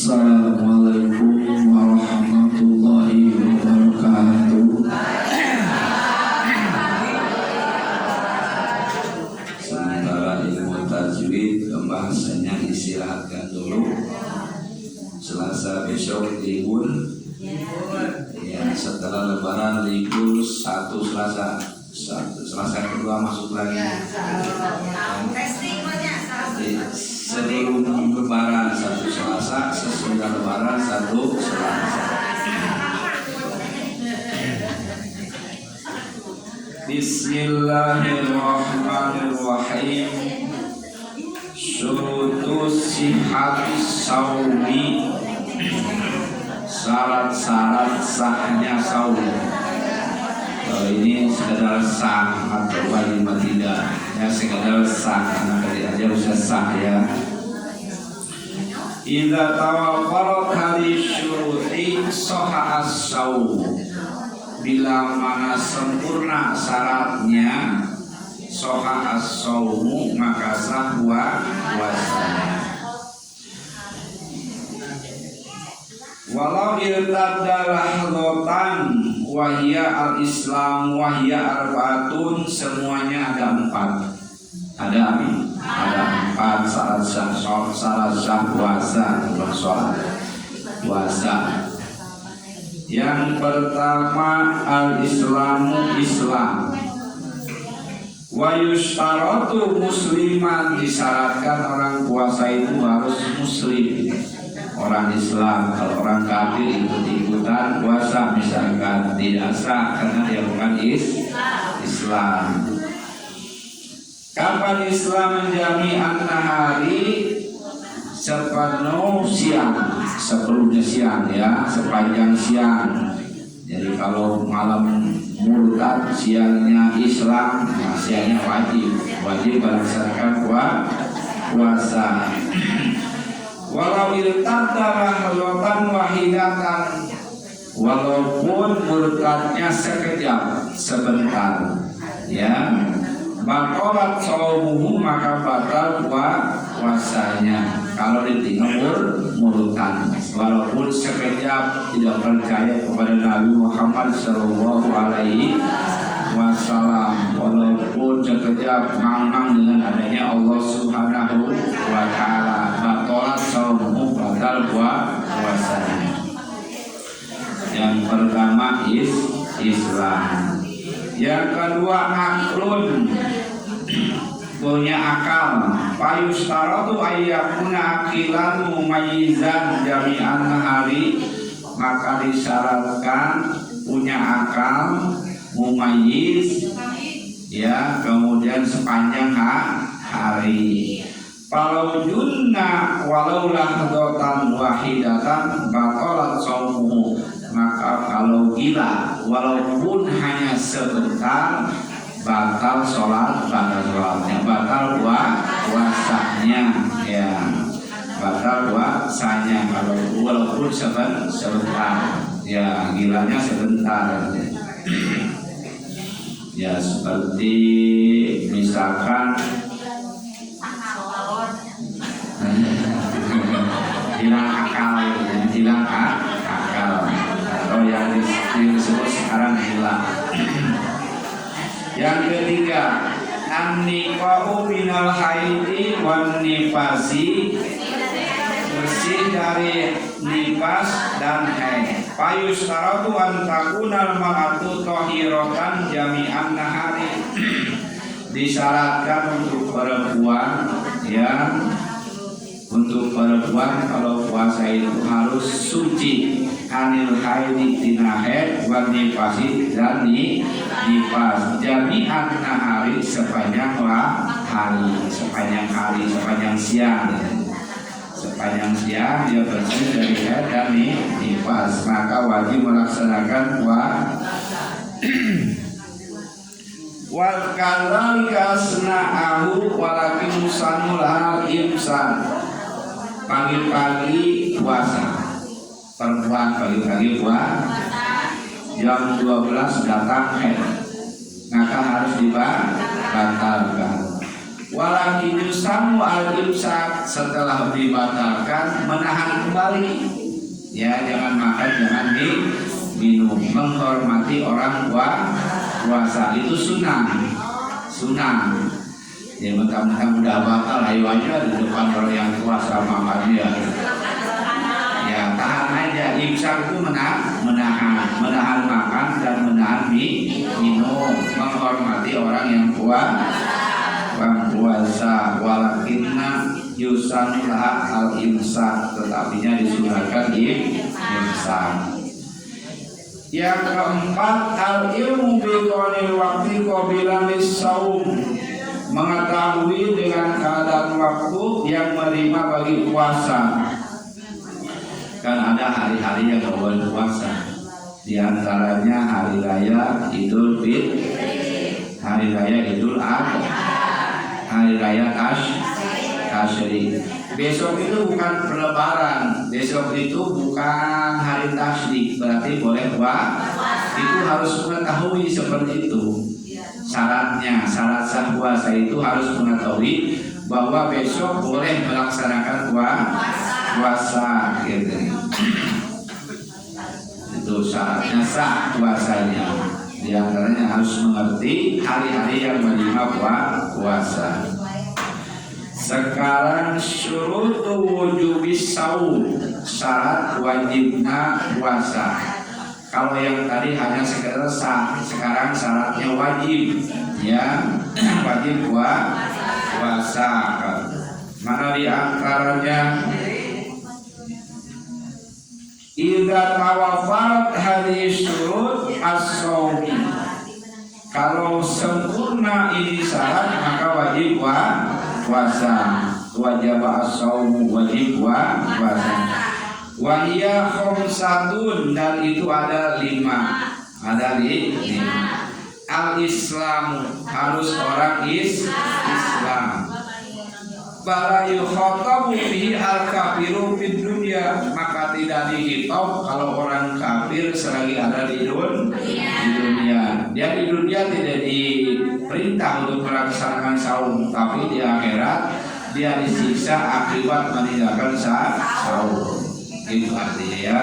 Assalamualaikum warahmatullahi wabarakatuh. Sementara ilmu tajwid pembahasannya istirahatkan dulu. Selasa besok libur. Ya, setelah lebaran libur satu Selasa. Selasa kedua masuk lagi. Sebelum lebaran satu Selasa, sesudah lebaran satu Selasa. Bismillahirrahmanirrahim. Syurutus sihatis saumi, syarat-syarat sahnya saum. Kalau ini sekedar sah atau kalimat tidak, ya sekedar sah, karena tadi aja usah sah ya. Idza tawafarat hadhihi syuruti sahha as-shaum. Bila mana sempurna syaratnya sahha as-shaumu, maka sah puasanya. Walau irtadda lahdatan wahya al-islam wahya arbaatun, semuanya ada empat. Ada empat syarat sah puasa, puasa. Yang pertama al-islamu, Islam. Wa yushtaratu musliman, disyaratkan orang puasa itu harus muslim, orang Islam. Kalau orang kafir ikut-ikutan puasa misalkan tidak sah karena dia bukan Islam. Kapan Islam menjami'an nahari, sepenuh siang, sebelumnya siang ya, sepanjang siang. Jadi kalau malam murtad, siangnya Islam, nah siangnya wajib melaksanakan puasa. Walau irtadda lahdatan wahidatan, walaupun murtadnya sekejap, sebentar ya, baqalat shaumuhu, maka batal puasanya. Kalau ditinggal murtad, walaupun sekejap tidak percaya kepada Nabi Muhammad sallallahu alaihi wasallam, walaupun sekejap ngangang dengan adanya Allah Subhanahu wa taala, baqalat shaumuhu, batal puasanya. Yang pertama Islam. Yang kedua aklun, punya akal. Payustaratu ayyakuna akilan mumayyizan jami'an nahari, maka disyaratkan punya akal mumayyiz ya, kemudian sepanjang hari. Kalau junna walau lahdatan wahidatan baqalat shaumuhu, maka kalau gila walaupun hanya sebentar batal sholatnya, batal puasanya ya, batal puasanya kalau walaupun sebentar ya, gilanya sebentar ya, seperti misalkan hilang akal atau yang disebut sekarang hilang. Yang ketiga an-niqa'u minal haidi wan nifasi, bersih dari nifas dan haid. Payustaratu an takunal mar'atu thahiratan jami'an nahari, disyaratkan untuk perempuan ya, untuk perempuan kalau puasa itu harus suci anil haidi, tina haid, wan nifasi, dan nifas, jami'an nahari, sepanjang hari, sepanjang siang dia bersih dari haid dan nifas, maka wajib melaksanakan wal kadzalika asna'ahu walakin musanul hal imsan. Pagi-pagi puasa, perempuan pagi-pagi puasa, jam 12 datang haid, maka harus dibatalkan. Walakin yusamu al-imsak, setelah dibatalkan menahan kembali. Ya, jangan makan, jangan minum, menghormati orang puasa itu sunnah. Ya mentang-mentang udah batal, ayo aja di depan orang yang puasa makan dia. Ya tahan aja. Imsak itu menahan makan dan menahan minum, menghormati orang yang puasa. Walakinna yusanlah al-imsak, tetapinya disunahkan imsak. Yang keempat, al-ilmu biqanil waqti qabila lis-shaum, mengetahui dengan keadaan waktu yang menerima bagi puasa. Kan ada hari-hari yang boleh puasa, di antaranya hari raya Idul Fitri, hari raya Idul Adha, hari raya Tasyrik. Besok itu bukan pelebaran, besok itu bukan hari Tasyrik, berarti boleh puasa. Itu harus mengetahui seperti itu. Syaratnya, syarat sah puasa itu harus mengetahui bahwa besok boleh melaksanakan puasa gitu. Itu syaratnya sah puasanya. Di antaranya harus mengerti hari-hari yang menerima puasa. Sekarang syurutu wujubis shaum, syarat wajibnya puasa. Kalau yang tadi hanya sekedar sah, sekarang syaratnya wajib. Ya, wajib puasa. Mana di antaranya? Idza tawaffarat hadhihi syurut as-shaumi. Kalau sempurna ini syarat, maka wajib puasa. Wajib as-shaumu, wajib puasa. Wa hiya khamsatun, dan itu ada 5. Ada 5. Al-Islamu, harus orang Islam. Bala yukhatabu bihi al-kafiru fid dunya, maka tidak dihitab kalau orang kafir selagi ada di dunia. Dia di dunia tidak diperintah untuk melaksanakan saum, tapi di akhirat dia disiksa akibat meninggalkan saum. Itu artinya ya.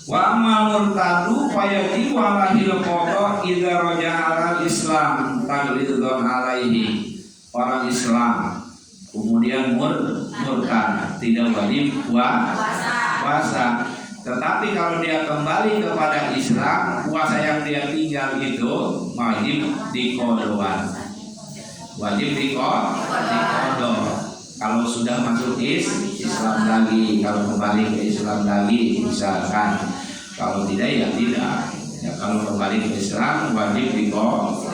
Wa amal murtadu fayajibu alaihi qada idza raja'a al-islam taglidun alaihi. Orang Islam kemudian murtad tidak wajib puasa. Tetapi kalau dia kembali kepada Islam, puasa yang dia tinggal itu wajib diqadha. Wajib diqadha. Kalau sudah masuk Islam lagi, kalau kembali ke Islam lagi misalkan. Kalau tidak ya tidak. Ya kalau kembali ke Islam wajib diqadha.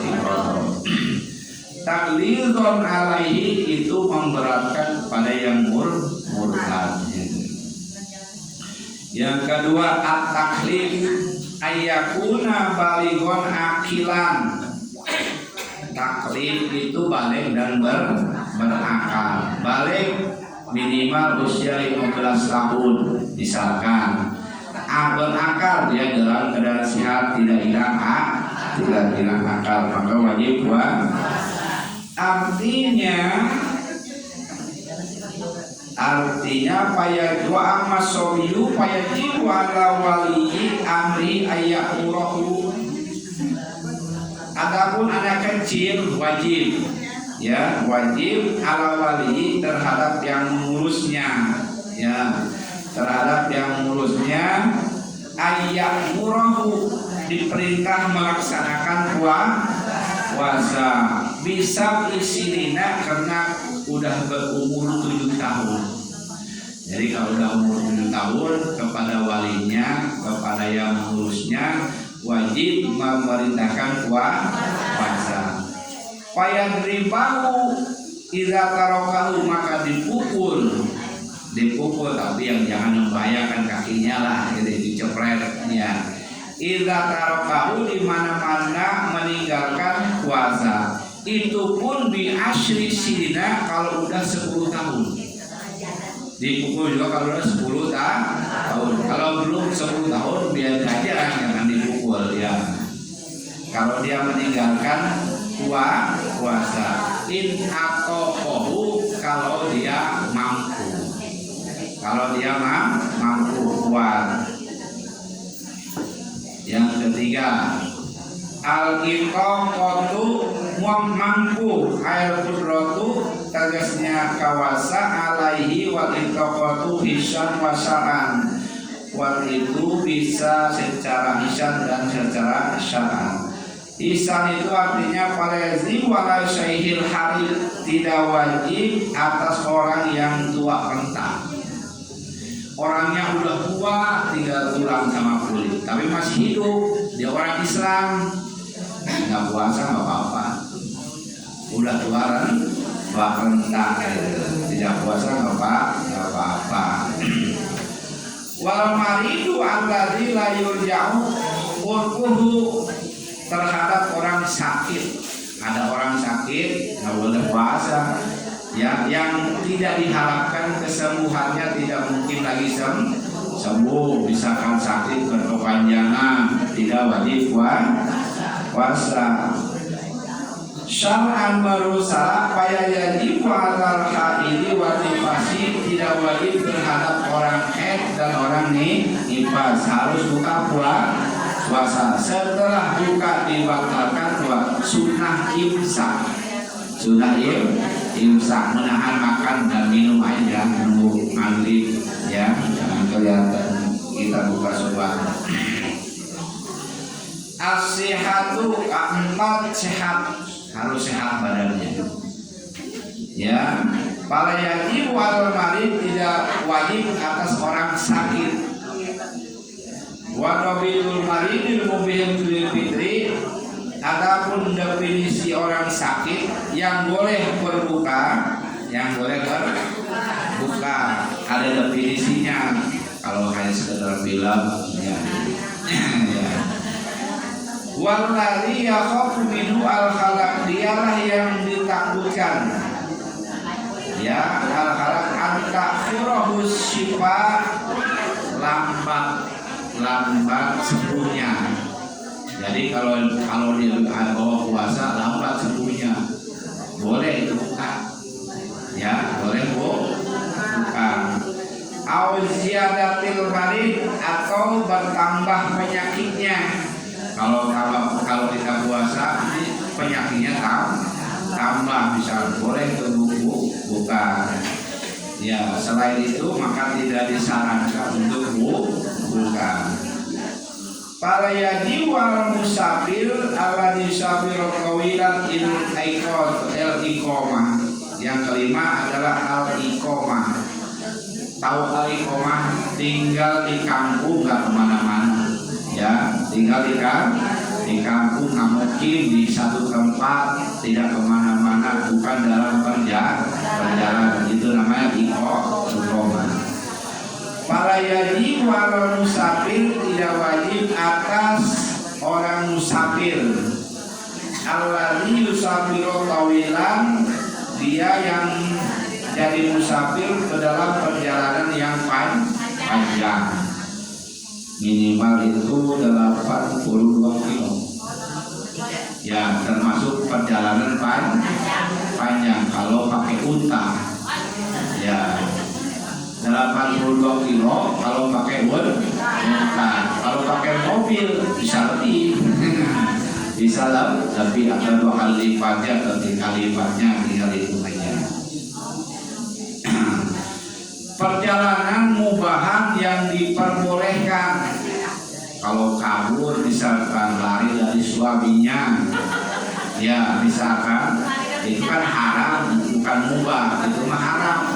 Taglidun alaihi itu memberatkan pada yang murtad. Yang kedua, at-taklif ayyakuna balighon akilan. Taklif itu balik dan berakal. Balik minimal usia 15 tahun misalkan. Berakal dia dalam keadaan sehat, tidak hilang akal, maka wajib Artinya payah dua amas sobiyu payah jiwa ala waliyi amri ayyakurahu. Adapun anak kecil wajib, ya wajib ala waliyi terhadap yang mengurusnya, ya terhadap yang mengurusnya ayyakurahu, diperintah melaksanakan puasa. Bisa isinina karena udah berumur 7 tahun. Jadi kalau udah umur 7 tahun, kepada walinya, kepada yang mengurusnya wajib memerintahkan puasa. Fayadribahu idza tarakahu, maka dipukul tapi yang jangan membahayakan kakinya lah, jadi dicepret ya. Idza tarakahu, di mana-mana meninggalkan puasa. Itu pun di asyri sinina, kalau udah 10 tahun. Dipukul juga kalau udah 10 tahun. Kalau belum 10 tahun biar aja, jangan dipukul ya. Kalau dia meninggalkan puasa. in atokohu kalau dia mampu. Kalau dia mampu kuat. Yang ketiga, al-itaqatu mampu, air qudratu tegasnya kawasa alaihi wal itaqatu hisan wasaan. Wal itu bisa secara hisan dan secara syar'an. Hisan itu artinya falezi wala syaihil harid, tidak wajib atas orang yang tua renta. Orangnya udah tua, tinggal tulang sama kulit, tapi masih hidup, dia orang Islam, nggak puasa nggak apa-apa. Udah tua renta, tidak puasa nggak apa-apa. Wal maridu alladzi la yurja'u urquhu, terhadap orang sakit. Ada orang sakit nggak boleh puasa. Ya, yang tidak diharapkan kesembuhannya tidak mungkin lagi sembuh, misalkan sakit berkepanjangan, tidak wajib puasa. Syar'an marusala faya yajib alal haidi wa nifasi, tidak wajib terhadap orang haid dan orang nifas, harus buka puasa. Setelah buka dibatalkan sunnah imsak. Sunnah imsak, menahan makan dan minum aja menunggu maghrib, ya, jangan kelihatan kita buka suara. As-sihatu, keempat sehat, harus sehat badannya. Ya, fala yajib wal marid, tidak wajib atas orang sakit. Wa nabiul maridil mubin fil fitri, adapun definisi orang sakit yang boleh berbuka, ada definisinya. Kalau hanya sekedar bilang, ya. Walladzi yakhafu minhu al-khalaq, dialah yang ditakutkan. Ya, al-khalaq antakfurahu syifa, lambat sembuhnya. Jadi kalau dia bawa puasa lambat sembuhnya, boleh itu buka. Ya, boleh buka. Auziyadatil marid, atau bertambah penyakitnya. Kalau kita puasa penyakitnya tambah, misal boleh buka. Ya, selain itu maka tidak disarankan untuk buka. Para yajib wal musafir ala disafir qawilan il iqamah. Yang kelima adalah al iqamah. Tahu al iqamah, tinggal di kampung, nggak kemana-mana. Ya, tinggal di kampung, mukim di satu tempat, tidak kemana-mana, bukan dalam perjalanan. Itu namanya iqamah. Para yajib wal musafir, tidak wajib atas orang musafir. Alladzi yusafiru tawilan, dia yang jadi musafir ke dalam perjalanan yang panjang. Minimal itu 82 kilo. Ya, termasuk perjalanan panjang kalau pakai unta. Ya, 82 kilo kalau pakai unta. Kalau pakai mobil bisa lebih. Bisa lebih, atau 2 kali lipatnya atau 3 kali lipatnya, tinggal itu aja. Perjalanan mubahan yang diperbolehkan. Kalau kabur, misalkan lari dari suaminya, ya misalkan itu kan haram, bukan mubah, itu mah haram.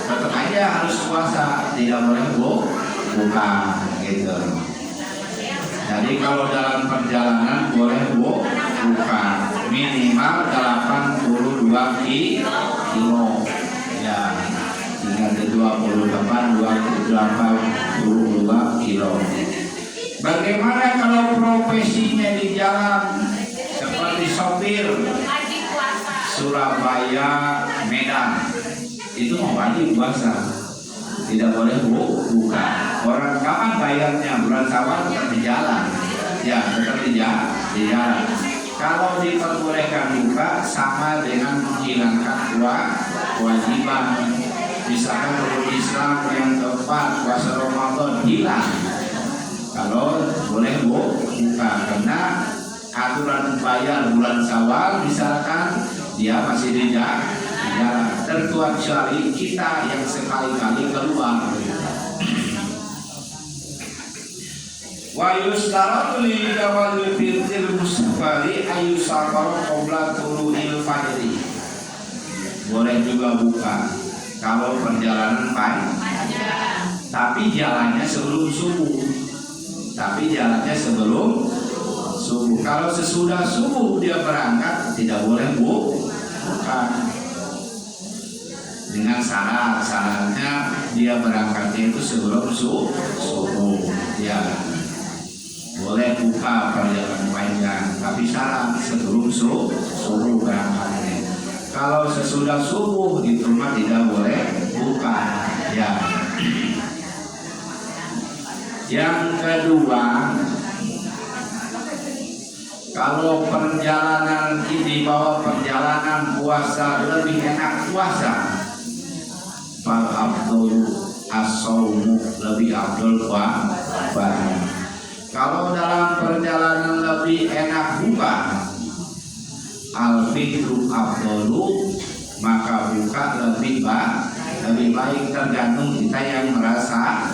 Tetap aja harus puasa, tidak boleh buka gitu. Jadi kalau dalam perjalanan boleh buka minimal 82 kilo. Ya, tinggal 22 kilo. Bagaimana kalau profesinya di jalan seperti sopir Surabaya, Medan, itu wajib puasa, tidak boleh buka. Orang kapan bayarnya? Bulan Syawal tetap di jalan, ya tetap di jalan. Kalau diperbolehkan buka sama dengan menghilangkan kewajiban. Misalkan rukun Islam yang keempat puasa Ramadan hilang, kalau boleh buka karena aturan bayar bulan Syawal misalkan dia masih di jalan, terkecuali kita yang sekali-kali keluar. Wa yustaratu li jawazil fitril musafari ayyusafar qabla tulu'il fajri. Boleh juga buka kalau perjalanan panjang, tapi jalannya sebelum subuh. Kalau sesudah subuh dia berangkat tidak boleh buka. Dengan syaratnya dia berangkatnya itu sebelum subuh. Ya boleh buka perjalanan panjang, tapi syarat sebelum subuh berangkatnya. Kalau sesudah subuh itu mah tidak boleh buka. Ya. Yang kedua, kalau perjalanan ini bawa perjalanan puasa lebih enak puasa, fal afdalu as-shaumu, lebih afdal puasa. Kalau dalam perjalanan lebih enak buka, al-fitru afdalu, maka buka lebih baik tergantung kita yang merasakan.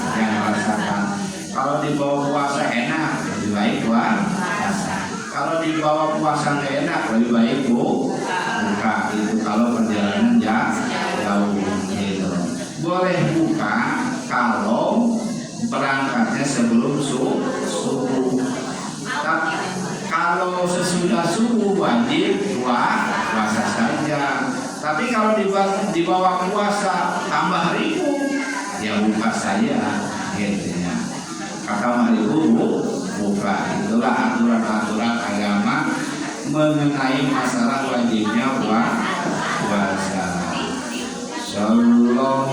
Kalau dibawa puasa enak, lebih baik puasa. Kalau dibawa puasa nggak enak, lebih baik buka. Itu kalau perjalanan jauh gitu. Boleh buka kalau berangkatnya sebelum subuh. Tapi kalau sesudah subuh wajib puasa saja. Tapi kalau dibawa puasa tambah ribu, ya buka saja gitu ya. Kata maribu buka. Itulah aturan-aturan agama mengenai masalah wajibnya puasa. Sallallahu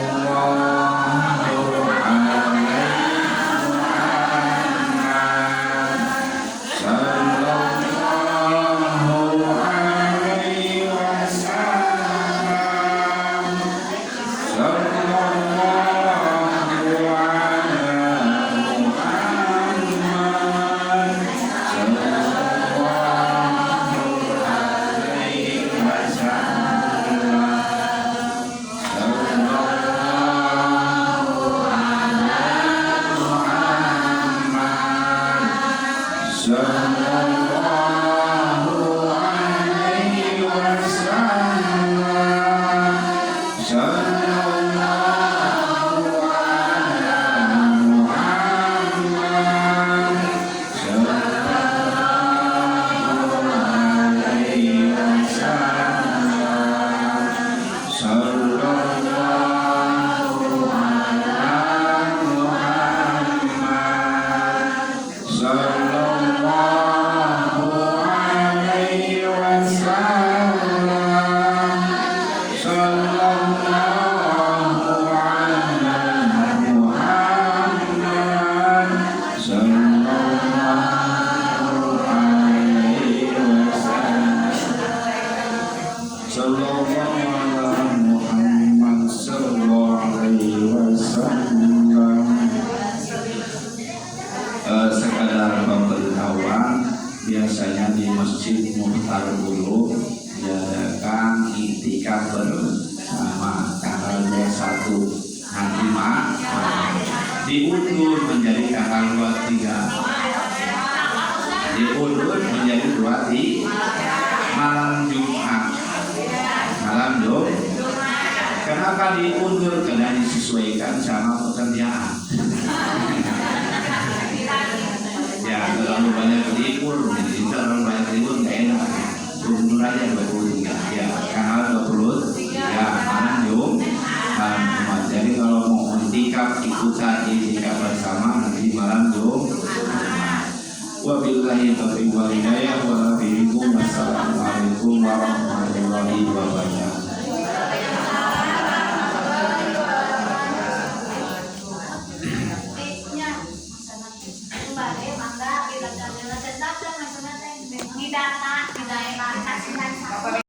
sekadar pemberitahuan, biasanya di Masjid Muhtar dulu diadakan iktikaf bersama tanggal 21 nanti diundur menjadi tanggal 23, diundur menjadi 23 malam Jumat. Kenapa diundur? Karena disesuaikan sama pekerjaan. Ya, terlalu banyak libur, jadi terlalu banyak libur nggak enak. Undur aja 23. Ya, tanggal 23 malam Jumat. Jadi kalau mau iktikaf ikutan iktikaf bersama nanti malam Jumat. Wabillahi taufiq wal hidayah. Wassalamualaikum warahmatullahi wabarakatuh. Data daerah Kasihan